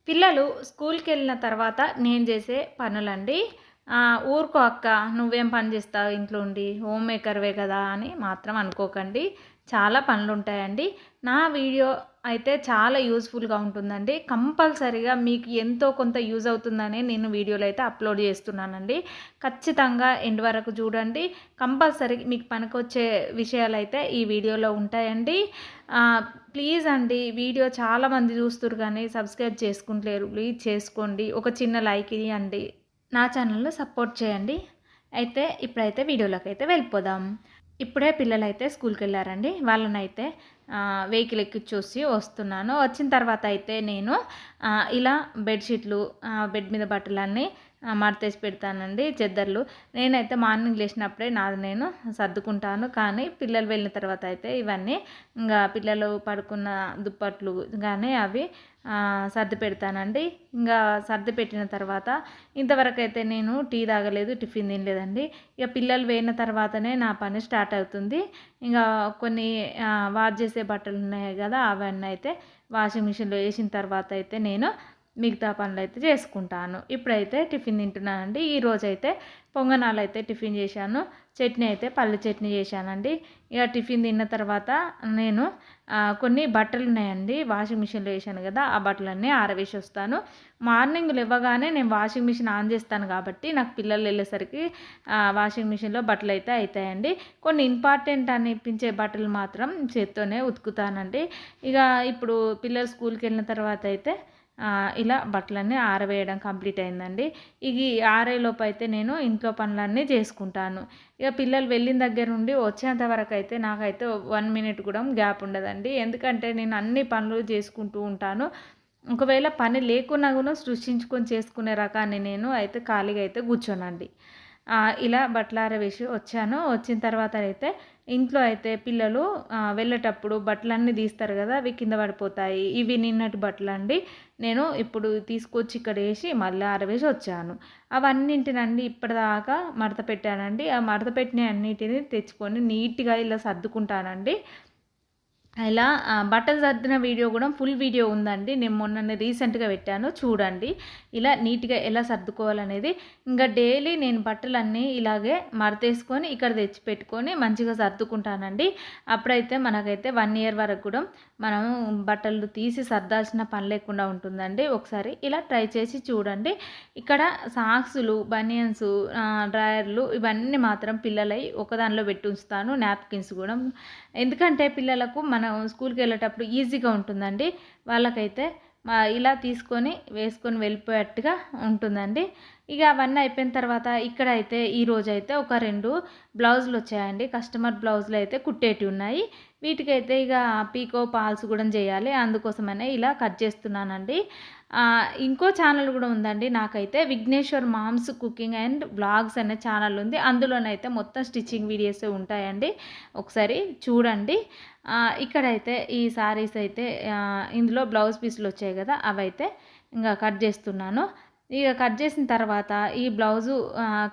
పిల్లలు స్కూల్‌కెళ్ళిన తర్వాత నేను చేసే పనులండి. ఊరుకో అక్క నువ్వేం పని చేస్తావు ఇంట్లో ఉండి, హోమ్ మేకర్‌వే కదా అని మాత్రం అనుకోకండి. చాలా పనులుంటాయండి. నా వీడియో అయితే చాలా యూజ్‌ఫుల్‌గా ఉంటుందండి. కంపల్సరీగా మీకు ఎంతో కొంత యూజ్ అవుతుందనే నేను వీడియోలు అయితే అప్లోడ్ చేస్తున్నానండి. ఖచ్చితంగా ఎండ్ వరకు చూడండి. కంపల్సరీ మీకు పనికొచ్చే విషయాలైతే ఈ వీడియోలో ఉంటాయండి. ప్లీజ్ అండి, వీడియో చాలామంది చూస్తుర్రు కానీ సబ్స్క్రైబ్ చేసుకుంటలేరు. ప్లీజ్ చేసుకోండి. ఒక చిన్న లైక్ ఇయ్యండి. నా ఛానల్‌ని సపోర్ట్ చేయండి. అయితే ఇప్పుడైతే వీడియోలోకైతే వెళ్ళిపోదాం. ఇప్పుడే పిల్లలైతే స్కూల్‌కెళ్లారండి. వాళ్ళనైతే వెహికల్ ఎక్కించొచ్చి వస్తున్నాను. వచ్చిన తర్వాత అయితే నేను ఇలా బెడ్‌షీట్లు, బెడ్ మీద బట్టలన్నీ మడతేసి పెడతానండి. చెద్దర్లు నేనైతే మార్నింగ్ లేచినప్పుడే నాది నేను సర్దుకుంటాను. కానీ పిల్లలు వెళ్ళిన తర్వాత అయితే ఇవన్నీ ఇంకా పిల్లలు పడుకున్న దుప్పట్లు కానీ అవి సర్ది పెడతానండి. ఇంకా సర్ది పెట్టిన తర్వాత ఇంతవరకైతే నేను టీ తాగలేదు, టిఫిన్ తినలేదండి. ఇక పిల్లలు పోయిన తర్వాతనే నా పని స్టార్ట్ అవుతుంది. ఇంకా కొన్ని వాష్ చేసే బట్టలు ఉన్నాయి కదా, అవన్నీ అయితే వాషింగ్ మిషన్లో వేసిన తర్వాత అయితే నేను మిగతా పనులైతే చేసుకుంటాను. ఇప్పుడైతే టిఫిన్ తింటున్నానండి. ఈరోజైతే పొంగనాలైతే టిఫిన్ చేశాను. చట్నీ అయితే పల్లి చట్నీ చేశానండి. ఇక టిఫిన్ తిన్న తర్వాత నేను కొన్ని బట్టలు ఉన్నాయండి, వాషింగ్ మిషన్లో వేసాను కదా, ఆ బట్టలన్నీ ఆరవేసి వస్తాను. మార్నింగ్ లేవగానే నేను వాషింగ్ మిషన్ ఆన్ చేస్తాను కాబట్టి నాకు పిల్లలు వెళ్ళేసరికి వాషింగ్ మిషన్లో బట్టలు అయితే అవుతాయండి. కొన్ని ఇంపార్టెంట్ అనిపించే బట్టలు మాత్రం చేత్తోనే ఉతుకుతానండి. ఇక ఇప్పుడు పిల్లలు స్కూల్కి వెళ్ళిన తర్వాత అయితే ఇలా బట్టలన్నీ ఆరవేయడం కంప్లీట్ అయిందండి. ఇది ఆరేలోపు అయితే నేను ఇంట్లో పనులన్నీ చేసుకుంటాను. ఇక పిల్లలు వెళ్ళిన దగ్గర నుండి వచ్చేంత వరకు అయితే నాకైతే 1 మినిట్ కూడా గ్యాప్ ఉండదండి. ఎందుకంటే నేను అన్ని పనులు చేసుకుంటూ ఉంటాను. ఒకవేళ పని లేకున్నా కూడా సృష్టించుకొని చేసుకునే రకాన్ని నేను అయితే ఖాళీగా అయితే కూర్చోనండి. ఇలా బట్టలు ఆరవేసి వచ్చాను. వచ్చిన తర్వాత అయితే ఇంట్లో అయితే పిల్లలు వెళ్ళేటప్పుడు బట్టలన్నీ తీస్తారు కదా, అవి కింద పడిపోతాయి. ఇవి నిన్నటి బట్టలండి. నేను ఇప్పుడు తీసుకొచ్చి ఇక్కడ వేసి మళ్ళీ ఆరవేసి వచ్చాను. అవన్నింటినండి ఇప్పటిదాకా మడత పెట్టానండి. ఆ మడత పెట్టిన అన్నిటిని తెచ్చుకొని నీట్గా ఇలా సర్దుకుంటానండి. ఇలా బట్టలు సర్దిన వీడియో కూడా ఫుల్ వీడియో ఉందండి. నేను మొన్ననే రీసెంట్గా పెట్టాను, చూడండి. ఇలా నీట్గా ఎలా సర్దుకోవాలనేది. ఇంకా డైలీ నేను బట్టలన్నీ ఇలాగే మడతేసుకొని ఇక్కడ తెచ్చి పెట్టుకొని మంచిగా సర్దుకుంటానండి. అప్పుడైతే మనకైతే 1 ఇయర్ వరకు కూడా మనం బట్టలు తీసి సర్దాల్సిన పని లేకుండా ఉంటుందండి. ఒకసారి ఇలా ట్రై చేసి చూడండి. ఇక్కడ సాక్సులు, బనియన్స్, డ్రాయర్లు ఇవన్నీ మాత్రం పిల్లలై ఒకదానిలో పెట్టి ఉంచుతాను. నాప్కిన్స్ కూడా, ఎందుకంటే పిల్లలకు మనం స్కూల్కి వెళ్ళేటప్పుడు ఈజీగా ఉంటుందండి. వాళ్ళకైతే ఇలా తీసుకొని వేసుకొని వెళ్ళిపోయేట్టుగా ఉంటుందండి. ఇక అవన్నీ అయిపోయిన తర్వాత ఇక్కడైతే ఈరోజైతే ఒక 2 బ్లౌజులు వచ్చాయండి. కస్టమర్ బ్లౌజులు అయితే కుట్టేటివి ఉన్నాయి. వీటికైతే ఇక పీకో పాల్స్ కూడా చేయాలి. అందుకోసమనే ఇలా కట్ చేస్తున్నానండి. ఇంకో ఛానల్ కూడా ఉందండి నాకైతే, Vigneshwar moms cooking and vlogs అనే ఛానల్ ఉంది. అందులోనైతే మొత్తం స్టిచ్చింగ్ వీడియోసే ఉంటాయండి. ఒకసారి చూడండి. ఇక్కడైతే ఈ శారీస్ అయితే ఇందులో బ్లౌజ్ పీసులు వచ్చాయి కదా, అవైతే ఇంకా కట్ చేస్తున్నాను. ఇక కట్ చేసిన తర్వాత ఈ బ్లౌజు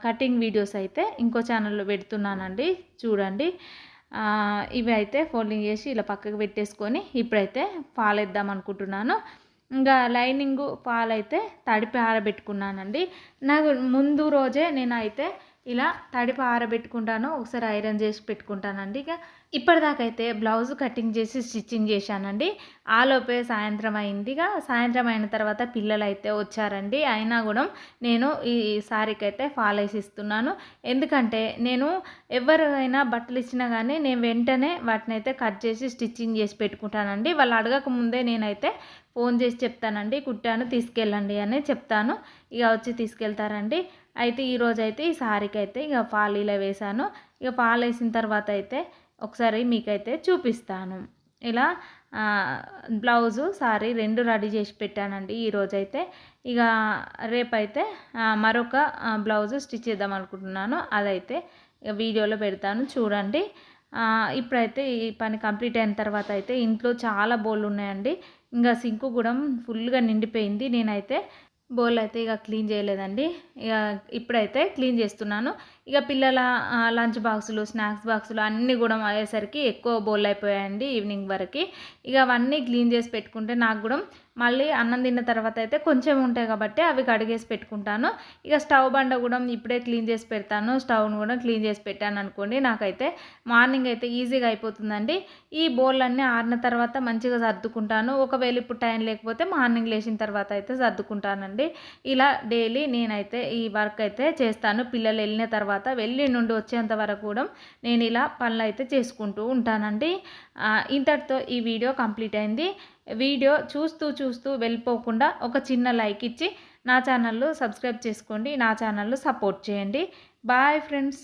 కటింగ్ వీడియోస్ అయితే ఇంకో ఛానల్లో పెడుతున్నానండి, చూడండి. ఇవి అయితే ఫోల్డింగ్ చేసి ఇలా పక్కకు పెట్టేసుకొని ఇప్పుడైతే పాలేద్దాం అనుకుంటున్నాను. ఇంకా లైనింగు పాలైతే తడిపి ఆరబెట్టుకున్నానండి. నాకు ముందు రోజే నేనైతే ఇలా తడిపి ఆరబెట్టుకుంటాను, ఒకసారి ఐరన్ చేసి పెట్టుకుంటానండి. ఇక ఇప్పటిదాకైతే బ్లౌజ్ కటింగ్ చేసి స్టిచ్చింగ్ చేశానండి. ఆలోపే సాయంత్రం అయింది. ఇక సాయంత్రం అయిన తర్వాత పిల్లలు అయితే వచ్చారండి. అయినా కూడా నేను ఈ సారీకి అయితే ఫాల్ వేసి ఇస్తున్నాను. ఎందుకంటే నేను ఎవరైనా బట్టలు ఇచ్చినా కానీ నేను వెంటనే వాటిని అయితే కట్ చేసి స్టిచ్చింగ్ చేసి పెట్టుకుంటానండి. వాళ్ళు అడగక ముందే నేనైతే ఫోన్ చేసి చెప్తానండి, కుట్టాను తీసుకెళ్ళండి అని చెప్తాను. ఇక వచ్చి తీసుకెళ్తారండి. అయితే ఈరోజైతే ఈ సారీకి అయితే ఇక ఫాల్ ఇలా వేశాను. ఇక ఫాల్ వేసిన తర్వాత అయితే ఒకసారి మీకైతే చూపిస్తాను. ఇలా బ్లౌజు సారీ 2 రెడీ చేసి పెట్టానండి ఈరోజైతే. ఇక రేపైతే మరొక బ్లౌజు స్టిచ్ చేద్దాం అనుకుంటున్నాను. అదైతే వీడియోలో పెడతాను, చూడండి. ఇప్పుడైతే ఈ పని కంప్లీట్ అయిన తర్వాత అయితే ఇంట్లో చాలా బోళ్ళు ఉన్నాయండి. ఇంకా సింకు కూడా ఫుల్గా నిండిపోయింది. నేనైతే బౌల్ అయితే ఇక క్లీన్ చేయలేదండి. ఇక ఇప్పుడైతే క్లీన్ చేస్తున్నాను. ఇక పిల్లల లంచ్ బాక్సులు, స్నాక్స్ బాక్సులు అన్నీ కూడా అయ్యేసరికి ఎక్కువ బౌల్ అయిపోయాయండి ఈవినింగ్ వరకు. ఇక అవన్నీ క్లీన్ చేసి పెట్టుకుంటే నాకు కూడా మళ్ళీ అన్నం తిన్న తర్వాత అయితే కొంచెం ఉంటాయి కాబట్టి అవి కడిగేసి పెట్టుకుంటాను. ఇక స్టవ్ బండ కూడా ఇప్పుడే క్లీన్ చేసి పెడతాను. స్టవ్ను కూడా క్లీన్ చేసి పెట్టాను అనుకోండి, నాకైతే మార్నింగ్ అయితే ఈజీగా అయిపోతుందండి. ఈ బోళ్ళన్నీ ఆరిన తర్వాత మంచిగా సర్దుకుంటాను. ఒకవేళ ఇప్పుడు టైం లేకపోతే మార్నింగ్ లేచిన తర్వాత అయితే సర్దుకుంటానండి. ఇలా డైలీ నేనైతే ఈ వర్క్ అయితే చేస్తాను. పిల్లలు వెళ్ళిన తర్వాత వెళ్ళి నుండి వచ్చేంత వరకు కూడా నేను ఇలా పనులు అయితే చేసుకుంటూ ఉంటానండి. ఇంతటితో ఈ వీడియో కంప్లీట్ అయింది. వీడియో చూస్తూ వెళ్ళిపోకుండా ఒక చిన్న లైక్ ఇచ్చి నా ఛానల్ సబ్స్క్రైబ్ చేసుకోండి. నా ఛానల్ సపోర్ట్ చేయండి. Bye friends.